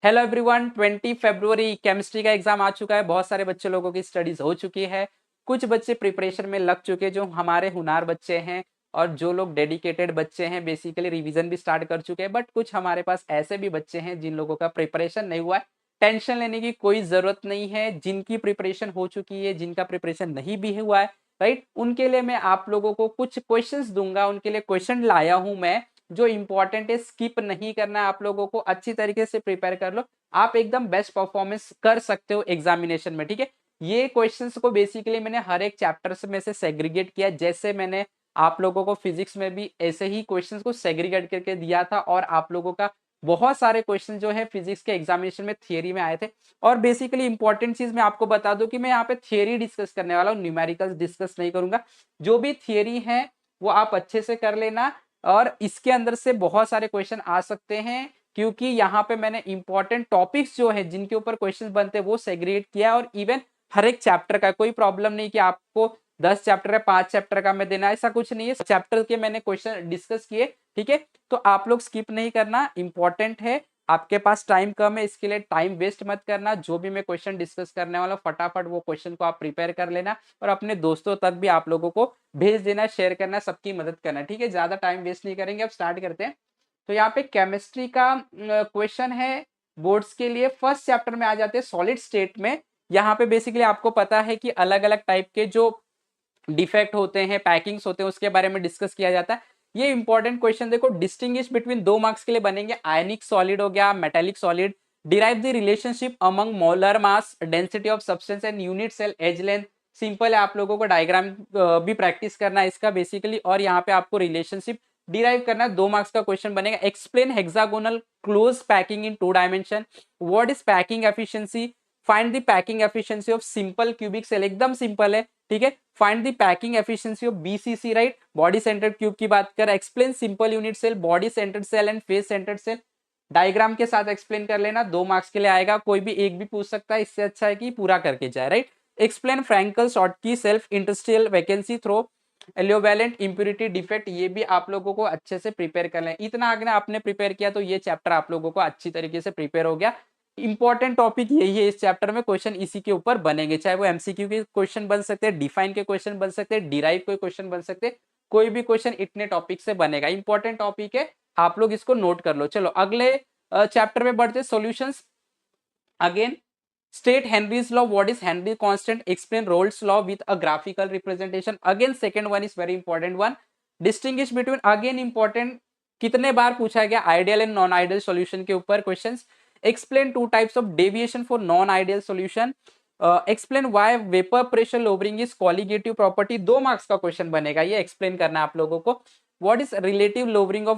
Hello everyone, 20 फरवरी chemistry का exam आ चुका है। बहुत सारे बच्चे लोगों की स्टडीज हो चुकी है। कुछ बच्चे प्रिपरेशन में लग चुके हैं, जो हमारे हुनार बच्चे हैं और जो लोग डेडिकेटेड बच्चे हैं, बेसिकली रिवीजन भी स्टार्ट कर चुके हैं। बट कुछ हमारे पास ऐसे भी बच्चे हैं जिन लोगों का प्रिपरेशन नहीं हुआ है। टेंशन लेने की कोई जरूरत नहीं है। जिनकी प्रिपरेशन हो चुकी है, जिनका प्रिपरेशन नहीं भी हुआ है, राइट, उनके लिए मैं आप लोगों को कुछ क्वेश्चंस दूंगा। उनके लिए क्वेश्चन लाया हूं मैं, जो इंपॉर्टेंट है। स्किप नहीं करना है आप लोगों को, अच्छी तरीके से प्रिपेयर कर लो। आप एकदम बेस्ट परफॉर्मेंस कर सकते हो एग्जामिनेशन में, ठीक है। ये क्वेश्चंस को बेसिकली मैंने हर एक चैप्टर्स में से सेग्रीगेट किया, जैसे मैंने आप लोगों को फिजिक्स में भी ऐसे ही क्वेश्चंस को सेग्रीगेट करके दिया था। और आप लोगों का बहुत सारे क्वेश्चन जो है फिजिक्स के एग्जामिनेशन में थियरी में आए थे। और बेसिकली इंपॉर्टेंट चीज मैं आपको बता दूं कि मैं यहाँ पे थियरी डिस्कस करने वाला हूँ, न्यूमेरिकल्स डिस्कस नहीं करूंगा। जो भी थियरी है वो आप अच्छे से कर लेना। और इसके अंदर से बहुत सारे क्वेश्चन आ सकते हैं, क्योंकि यहाँ पे मैंने इंपॉर्टेंट टॉपिक्स जो है जिनके ऊपर क्वेश्चन बनते हैं वो सेग्रीगेट किया। और इवन हर एक चैप्टर का कोई प्रॉब्लम नहीं कि आपको 10 चैप्टर है 5 चैप्टर का मैं देना, ऐसा कुछ नहीं है। चैप्टर के मैंने क्वेश्चन डिस्कस किए, ठीक है। तो आप लोग स्किप नहीं करना, इंपॉर्टेंट है। आपके पास टाइम कम है, इसके लिए टाइम वेस्ट मत करना। जो भी मैं क्वेश्चन डिस्कस करने वाला हूँ, फटाफट वो क्वेश्चन को आप प्रिपेयर कर लेना और अपने दोस्तों तक भी आप लोगों को भेज देना, शेयर करना, सबकी मदद करना, ठीक है। ज्यादा टाइम वेस्ट नहीं करेंगे, अब स्टार्ट करते हैं। तो यहाँ पे केमिस्ट्री का क्वेश्चन है बोर्ड्स के लिए। फर्स्ट चैप्टर में आ जाते हैं सॉलिड स्टेट में। यहाँ पे बेसिकली आपको पता है कि अलग अलग टाइप के जो डिफेक्ट होते हैं, पैकिंग्स होते हैं, उसके बारे में डिस्कस किया जाता है। ये इंपॉर्टेंट क्वेश्चन देखो, डिस्टिंग्विश बिटवीन 2 मार्क्स के लिए बनेंगे। आयनिक सॉलिड हो गया, metallic solid. Derive the relationship among molar mass, density of substance and unit cell edge length. Simple है, आप लोगों को डायग्राम भी प्रैक्टिस करना है इसका बेसिकली। और यहाँ पे आपको रिलेशनशिप डिराइव करना है। 2 मार्क्स का क्वेश्चन बनेगा। Explain hexagonal close packing in 2 dimension. What is packing efficiency. Find the packing efficiency of simple cubic cell. एकदम सिंपल है, ठीक है। Find the packing efficiency of BCC, right, body centred cube की बात कर। Explain simple unit cell, body centred cell and face centred cell. Diagram के साथ explain कर लेना। 2 मार्क्स के लिए आएगा, कोई भी एक भी पूछ सकता है, इससे अच्छा है कि पूरा करके जाए, right. Explain Frenkel Schottky self interstitial vacancy through aliovalent impurity defect. ये भी आप लोगों को अच्छे से प्रिपेयर कर लें। इतना अगर आपने प्रिपेयर किया तो ये चैप्टर आप लोगों को अच्छी तरीके से प्रिपेयर हो गया। इंपॉर्टेंट टॉपिक यही है इस चैप्टर में, क्वेश्चन इसी के ऊपर बनेंगे। चाहे वो एमसीक्यू के क्वेश्चन बन सकते हैं, डिफाइन के क्वेश्चन बन सकते हैं, डिराइव के क्वेश्चन बन सकते हैं। कोई भी क्वेश्चन इतने टॉपिक से बनेगा। इंपॉर्टेंट टॉपिक है, आप लोग इसको नोट कर लो। चलो अगले चैप्टर में बढ़ते। Solutions again. State Henry's law, what is Henry constant. Explain roles law with a graphical representation. Again second one is very important one. Distinguish between, again important, कितने बार पूछा गया ideal and non ideal solution के ऊपर questions. Explain 2 types of deviation for non ideal solution. Explain why vapour pressure lowering is colligative property. 2 marks का question बनेगा, ये explain करना आप लोगों को। What is relative lowering of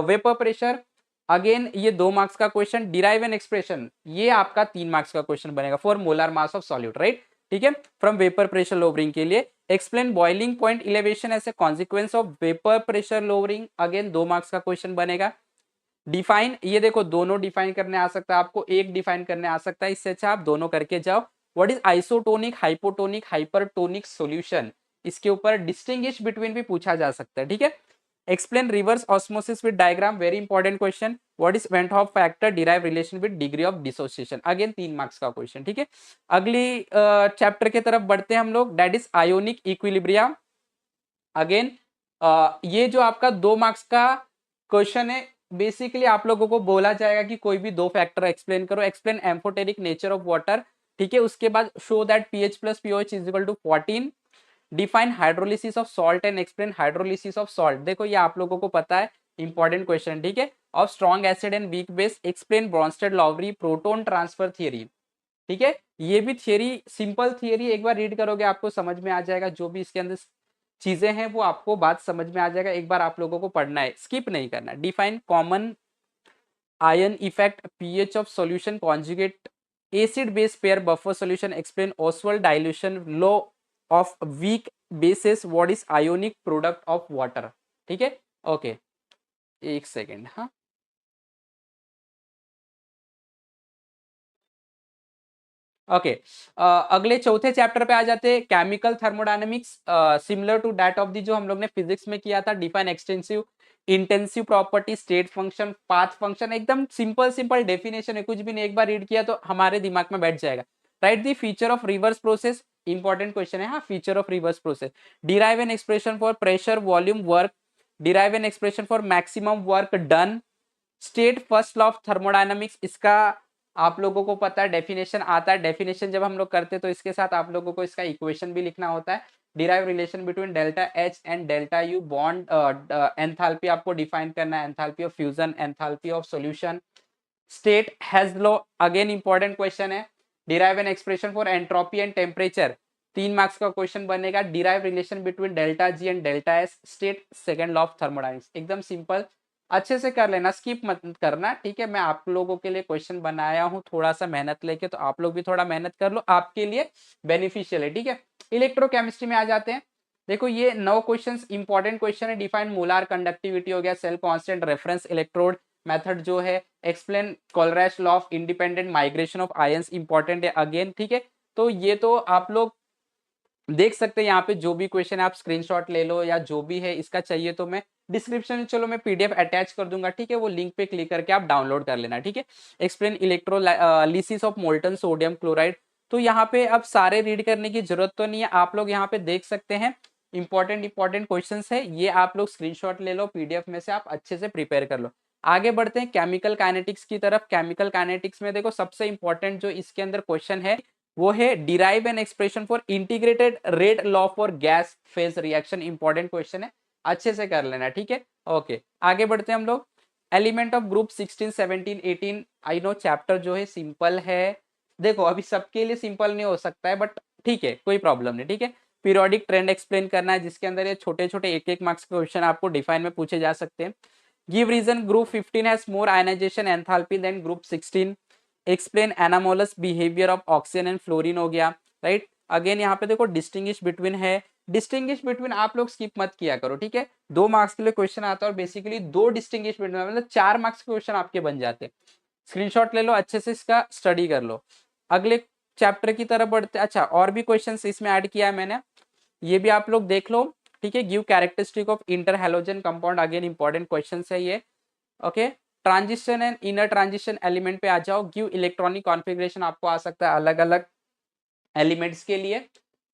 vapour pressure. Again ये 2 मार्क्स का क्वेश्चन। डिराइव एन एक्सप्रेशन, ये आपका 3 मार्क्स का क्वेश्चन बनेगा for molar mass of solute, right, ठीक है, फ्रॉम वेपर प्रेशर लोअरिंग के लिए। Explain boiling point elevation as a consequence of vapour pressure lowering. Again 2 marks का क्वेश्चन बनेगा। डिफाइन, ये देखो दोनों डिफाइन करने आ सकता है आपको, एक डिफाइन करने आ सकता है, इससे अच्छा आप दोनों करके जाओ। What is isotonic, hypotonic, hypertonic solution. इसके ऊपर डिस्टिंग्विश बिटवीन भी पूछा जा सकता है, ठीक है। Explain reverse osmosis with diagram, very important question. What is went half factor, derive relation with degree of dissociation. Again 3 marks का क्वेश्चन, ठीक है। अगली चैप्टर की तरफ बढ़ते हैं हम लोग, that is ionic equilibrium. Again ये जो आपका 2 मार्क्स का क्वेश्चन है, बेसिकली आप लोगों को बोला जाएगा कि कोई भी 2 फैक्टर एक्सप्लेन करो। Explain amphoteric nature of water, ठीक है। उसके बाद show that pH plus pOH is equal to 14। Define hydrolysis of salt and explain hydrolysis of salt. देखो ये आप लोगों को पता है, इंपॉर्टेंट क्वेश्चन, ठीक है। Of strong acid and weak base. Explain Brønsted लॉवरी proton transfer theory, ठीक है। ये भी थियरी, सिंपल थियरी, एक बार रीड करोगे आपको समझ में आ जाएगा। जो भी इसके अंदर चीजें हैं वो आपको बात समझ में आ जाएगा। एक बार आप लोगों को पढ़ना है, स्किप नहीं करना। Define common ion effect, pH of solution, conjugate acid base pair, buffer solution. Explain Ostwald dilution law of weak basis. What is ionic product of water, ठीक है। ओके, एक सेकेंड, हाँ। ओके, अगले चौथे चैप्टर पे आ जाते हैं, chemical thermodynamics, similar to that of the जो हम लोग ने फिजिक्स में किया था। Define extensive intensive property, state function, path function, एकदम सिंपल सिंपल डेफिनेशन है, कुछ भी नहीं, एक बार रीड किया तो हमारे दिमाग में बैठ जाएगा। Right the feature of reverse process, important question है। हाँ, feature of reverse process, derive an expression for pressure volume work, derive an expression for maximum work done, state first law of thermodynamics, इसका आप लोगों को पता है, definition आता है। डेफिनेशन जब हम लोग करते हैं तो इसके साथ आप लोगों को इसका इक्वेशन भी लिखना होता है। Derive relation between delta H and delta U, bond enthalpy आपको डिफाइन करना है, enthalpy of fusion, enthalpy of solution, state Hess's law, again important question है। Derive an expression for entropy and temperature, 3 marks का question बनेगा। Derive relation between delta G and delta S, state second law of thermodynamics, एकदम simple, अच्छे से कर लेना, skip मत करना, ठीक है। मैं आप लोगों के लिए क्वेश्चन बनाया हूं थोड़ा सा मेहनत लेके, तो आप लोग भी थोड़ा मेहनत कर लो, आपके लिए बेनिफिशियल है, ठीक है। इलेक्ट्रोकेमिस्ट्री में आ जाते हैं। देखो ये 9 क्वेश्चंस इंपॉर्टेंट क्वेश्चन है। डिफाइन मोलार कंडक्टिविटी हो गया, cell constant, reference electrode method जो है, explain Kohlrausch law of independent migration of ions, important है अगेन, ठीक है। तो ये तो आप लोग देख सकते हैं, यहाँ पे जो भी क्वेश्चन है आप स्क्रीनशॉट ले लो, या जो भी है इसका चाहिए तो मैं डिस्क्रिप्शन में, चलो मैं पीडीएफ अटैच कर दूंगा, ठीक है, वो लिंक पे क्लिक करके आप डाउनलोड कर लेना, ठीक है। Explain electrolysis of molten sodium chloride, तो यहाँ पे अब सारे रीड करने की जरूरत तो नहीं है, आप लोग यहाँ पे देख सकते हैं इंपॉर्टेंट इंपॉर्टेंट क्वेश्चन है, ये आप लोग स्क्रीनशॉट ले लो पीडीएफ में से, आप अच्छे से प्रिपेयर कर लो। आगे बढ़ते हैं केमिकल काइनेटिक्स की तरफ। केमिकल काइनेटिक्स में देखो सबसे इंपॉर्टेंट जो इसके अंदर क्वेश्चन है वो है derive an expression for integrated rate law for gas phase reaction, important question है, अच्छे से कर लेना, ठीक है। ओके, आगे बढ़ते हैं हम लोग। Element of group 16 17 18, I know chapter जो है सिंपल है, देखो अभी सबके लिए सिंपल नहीं हो सकता है, बट ठीक है, कोई प्रॉब्लम नहीं, ठीक है। पीरियोडिक ट्रेंड एक्सप्लेन करना है, जिसके अंदर ये छोटे छोटे एक एक मार्क्स के क्वेश्चन आपको डिफाइन में पूछे जा सकते हैं। Give reason group 15 has more ionisation enthalpy than group 16, explain anomalous behaviour of oxygen and fluorine हो गया, राइट। अगेन यहाँ पे देखो डिस्टिंग्विश बिटवीन है, डिस्टिंग्विश बिटवीन आप लोग स्किप मत किया करो, ठीक है। 2 मार्क्स के लिए क्वेश्चन आता है, और बेसिकली 2 डिस्टिंग्विश बिटवीन मतलब 4 मार्क्स के क्वेश्चन आपके बन जाते हैं। स्क्रीनशॉट ले लो, अच्छे से इसका स्टडी कर लो। अगले चैप्टर की तरफ बढ़ते, अच्छा और भी क्वेश्चन इसमें ऐड किया है मैंने, ये भी आप लोग देख लो, ठीक है। Give characteristic of inter halogen compound, again important question है ये, okay. Transition and inner transition element पे आ जाओ। गिव इलेक्ट्रॉनिक कॉन्फ़िगरेशन आपको आ सकता है अलग अलग एलिमेंट्स के लिए,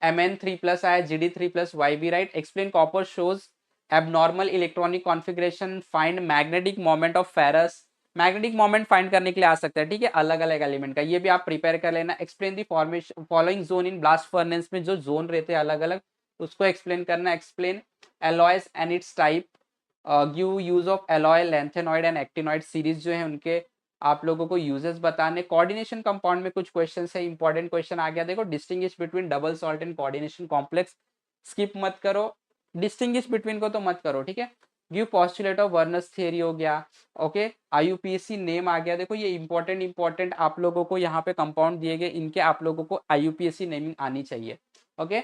Mn3+ आया, Gd3+ YB, right. Explain copper shows abnormal electronic configuration, find magnetic moment of ferrous, magnetic moment find करने के लिए आ सकता है, ठीक है, अलग अलग एलिमेंट का, ये भी आप प्रिपेयर कर लेना। Explain the formation following zone in blast furnace, में जो जोन रहते हैं अलग अलग उसको एक्सप्लेन करना। Explain alloys and it's type, give use of alloy, lanthanoid and actinoid series जो है उनके आप लोगों को यूजेस बताने। कोऑर्डिनेशन कंपाउंड में कुछ क्वेश्चन है, इंपॉर्टेंट क्वेश्चन आ गया, देखो distinguish between double salt and coordination complex, skip मत करो, डिस्टिंग्विश बिटवीन को तो मत करो, ठीक है। गिव पोस्टुलेट ऑफ वर्नस थियरी हो गया, ओके। आईयूपीएसी नेम आ गया, देखो ये इंपॉर्टेंट इंपॉर्टेंट आप लोगों को यहाँ पे कंपाउंड दिए गए, इनके आप लोगों को आईयूपीएसी नेमिंग आनी चाहिए, ओके,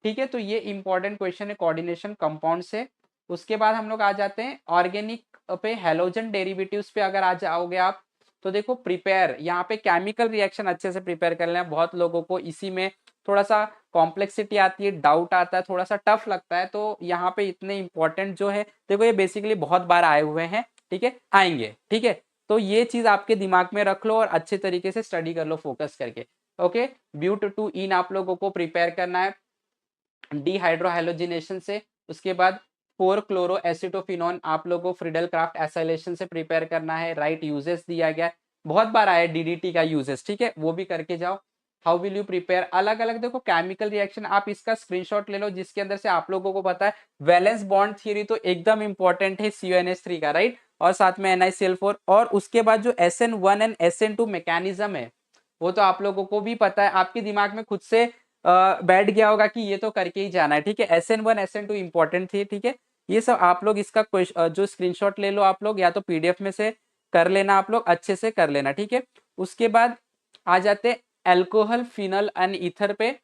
ठीक है। तो ये इंपॉर्टेंट क्वेश्चन है कोऑर्डिनेशन कंपाउंड से। उसके बाद हम लोग आ जाते हैं ऑर्गेनिक पे, हेलोजन डेरिवेटिव्स पे अगर आ जाओगे आप, तो देखो प्रिपेयर यहाँ पे केमिकल रिएक्शन अच्छे से प्रिपेयर कर लेना। बहुत लोगों को इसी में थोड़ा सा कॉम्प्लेक्सिटी आती है, डाउट आता है, थोड़ा सा टफ लगता है, तो यहाँ पे इतने इंपॉर्टेंट जो है, देखो ये बेसिकली बहुत बार आए हुए हैं, ठीक है, आएंगे, ठीक है। तो ये चीज आपके दिमाग में रख लो और अच्छे तरीके से स्टडी कर लो फोकस करके, ओके। ब्यूट टू इन आप लोगों को प्रिपेयर करना है डिहाइड्रोहाइलोजिनेशन से। उसके बाद 4 क्लोरो एसिटोफिनॉन आप लोगों को फ्रीडल क्राफ्ट एसाइलेशन से प्रिपेयर करना है, राइट। यूजेस दिया गया, बहुत बार आया डीडीटी का यूजेस, ठीक है, वो भी करके जाओ। हाउ विल यू प्रिपेयर, अलग अलग देखो केमिकल रिएक्शन, आप इसका स्क्रीनशॉट ले लो, जिसके अंदर से आप लोगों को पता है वैलेंस बॉन्ड थ्योरी तो एकदम इंपॉर्टेंट है CuNH3 का, राइट, और साथ में NiCl4, और उसके बाद जो SN1 एंड SN2 मैकेनिज्म है वो तो आप लोगों को भी पता है, आपके दिमाग में खुद से बैठ गया होगा कि ये तो करके ही जाना है, ठीक है। SN1 SN2 इंपॉर्टेंट थी, ठीक है। ये सब आप लोग इसका जो स्क्रीनशॉट ले लो आप लोग, या तो पीडीएफ में से कर लेना, आप लोग अच्छे से कर लेना, ठीक है। उसके बाद आ जाते अल्कोहल, फिनल एंड ईथर पे।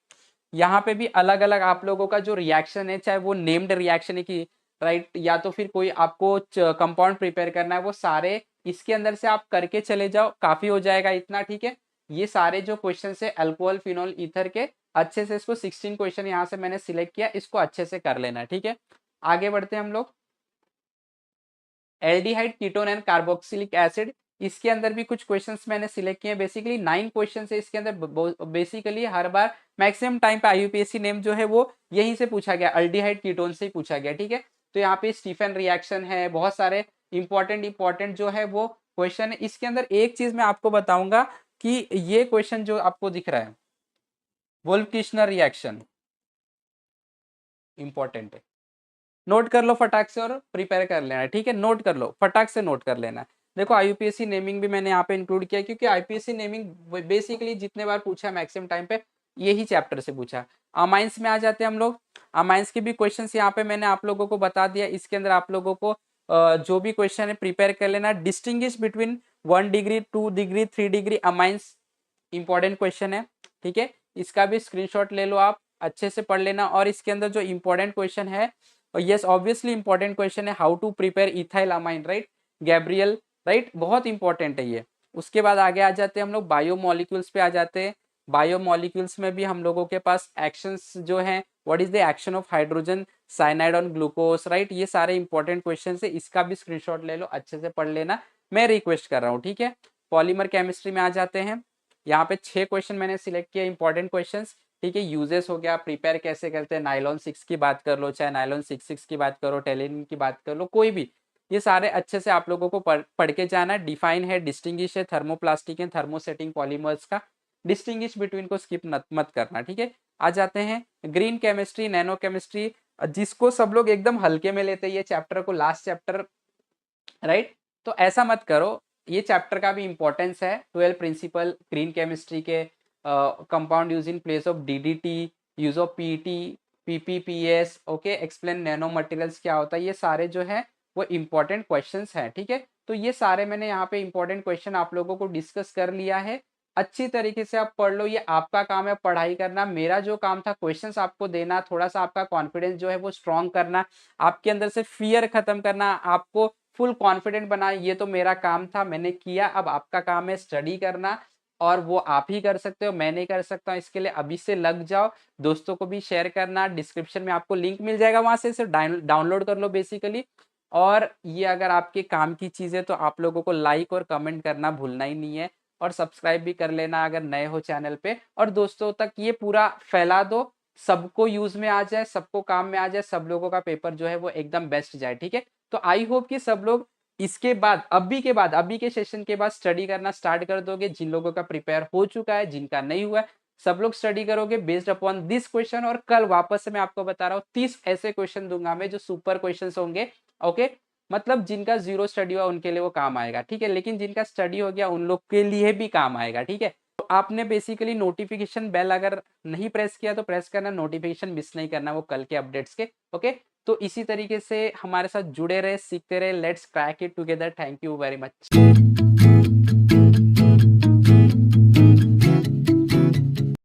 यहाँ पे भी अलग अलग आप लोगों का जो रिएक्शन है, चाहे वो नेम्ड रिएक्शन है कि राइट, या तो फिर कोई आपको कंपाउंड प्रिपेयर करना है, वो सारे इसके अंदर से आप करके चले जाओ, काफी हो जाएगा इतना, ठीक है। ये सारे जो क्वेश्चन है अल्कोहल, फिनोल, ईथर के, अच्छे से इसको 16 क्वेश्चन यहाँ से मैंने सिलेक्ट किया, इसको अच्छे से कर लेना, ठीक है। आगे बढ़ते हैं हम लोग। Aldehyde, ketone and carboxylic acid, इसके अंदर भी कुछ क्वेश्चंस मैंने सिलेक्ट किए हैं। बेसिकली 9 क्वेश्चंस है इसके अंदर। बेसिकली हर बार मैक्सिमम टाइम पे आईयूपीएससी नेम जो है वो यहीं से पूछा गया, अल्डिहाइड कीटोन से ही पूछा गया, ठीक है। तो यहाँ पे स्टीफन रिएक्शन है, बहुत सारे इंपॉर्टेंट जो है वो क्वेश्चन है। इसके अंदर एक चीज मैं आपको बताऊंगा कि ये क्वेश्चन जो आपको दिख रहा है, वोल्फ किश्नर रिएक्शन, इंपॉर्टेंट है, नोट कर लो फटाक से और प्रिपेयर कर लेना, ठीक है। नोट कर लो, फटाक से नोट कर लेना। देखो आईयूपीएससी नेमिंग भी मैंने यहाँ पे इंक्लूड किया, क्योंकि आईयूपीएससी नेमिंग बेसिकली जितने बार पूछा मैक्सिमम टाइम पे यही चैप्टर से पूछा। अमाइंस में आ जाते हैं हम लोग। अमाइंस के भी क्वेश्चंस यहाँ पे मैंने आप लोगों को बता दिया। इसके अंदर आप लोगों को जो भी क्वेश्चन है प्रिपेयर कर लेना। Distinguish between 1 degree 2 degree 3 degree amines, important question है, ठीक है। इसका भी स्क्रीनशॉट ले लो, आप अच्छे से पढ़ लेना। और इसके अंदर जो इंपॉर्टेंट क्वेश्चन है, यस ऑब्वियसली इंपॉर्टेंट क्वेश्चन है, how to prepare ethyl amine, right, Gabriel, right, बहुत इंपॉर्टेंट है ये। उसके बाद आगे आ जाते हैं हम लोग बायोमोलिक्यूल्स पे आ जाते हैं। बायोमोलिक्यूल्स में भी हम लोगों के पास एक्शंस जो हैं, what is the action of hydrogen cyanide on glucose, right, ये सारे इंपॉर्टेंट क्वेश्चन है। इसका भी स्क्रीनशॉट ले लो, अच्छे से पढ़ लेना, मैं रिक्वेस्ट कर रहा हूँ, ठीक है। पॉलीमर केमिस्ट्री में आ जाते हैं। यहाँ पे 6 क्वेश्चन मैंने सिलेक्ट किया, इंपॉर्टेंट क्वेश्चन, ठीक है। यूजेस हो गया, प्रिपेयर कैसे करते हैं, नाइलॉन 6 की बात कर लो, चाहे नाइलॉन 6 की बात करो, टेलिन की बात कर लो, कोई भी, ये सारे अच्छे से आप लोगों को पढ़ के जाना है। डिफाइन है, डिस्टिंग्विश है, थर्मोप्लास्टिक है, थर्मोसेटिंग पॉलीमर्स का डिस्टिंग्विश बिटवीन को स्किप मत करना, ठीक है। आ जाते हैं ग्रीन केमिस्ट्री, नैनो केमिस्ट्री, जिसको सब लोग एकदम हल्के में लेते हैं ये चैप्टर को, लास्ट चैप्टर, राइट। तो ऐसा मत करो, ये चैप्टर का भी इंपॉर्टेंस है। 12 प्रिंसिपल ग्रीन केमिस्ट्री के, compound use in place of DDT, use of PT, PPPS, okay, explain nano materials क्या होता है, ये सारे जो है वो इंपॉर्टेंट क्वेश्चंस हैं, ठीक है। तो ये सारे मैंने यहाँ पे इंपॉर्टेंट क्वेश्चन आप लोगों को डिस्कस कर लिया है। अच्छी तरीके से आप पढ़ लो, ये आपका काम है पढ़ाई करना। मेरा जो काम था क्वेश्चंस आपको देना, थोड़ा सा आपका कॉन्फिडेंस जो है वो स्ट्रॉन्ग करना, आपके अंदर से फियर खत्म करना, आपको फुल कॉन्फिडेंट बना, ये तो मेरा काम था, मैंने किया। अब आपका काम है स्टडी करना, और वो आप ही कर सकते हो, मैं नहीं कर सकता हूँ। इसके लिए अभी से लग जाओ, दोस्तों को भी शेयर करना, डिस्क्रिप्शन में आपको लिंक मिल जाएगा, वहां से सिर्फ डाउनलोड कर लो बेसिकली। और ये अगर आपके काम की चीज है तो आप लोगों को लाइक और कमेंट करना भूलना ही नहीं है, और सब्सक्राइब भी कर लेना अगर नए हो चैनल पे, और दोस्तों तक ये पूरा फैला दो, सबको यूज में आ जाए, सबको काम में आ जाए, सब लोगों का पेपर जो है वो एकदम बेस्ट जाए, ठीक है। तो आई होप कि सब लोग इसके बाद, अभी के सेशन के बाद स्टडी करना स्टार्ट कर दोगे। जिन लोगों का प्रिपेयर हो चुका है, जिनका नहीं हुआ है, सब लोग स्टडी करोगे बेस्ड अपॉन दिस क्वेश्चन। और कल वापस से मैं आपको बता रहा हूँ 30 ऐसे क्वेश्चन दूंगा मैं जो सुपर क्वेश्चन होंगे, ओके। मतलब जिनका जीरो स्टडी हुआ उनके लिए वो काम आएगा, ठीक है, लेकिन जिनका स्टडी हो गया उन लोग के लिए भी काम आएगा, ठीक है। तो आपने बेसिकली नोटिफिकेशन बेल अगर नहीं प्रेस किया तो प्रेस करना, नोटिफिकेशन मिस नहीं करना वो कल के अपडेट्स के, ओके। तो इसी तरीके से हमारे साथ जुड़े रहे, सीखते रहे, let's crack it together. Thank you very much.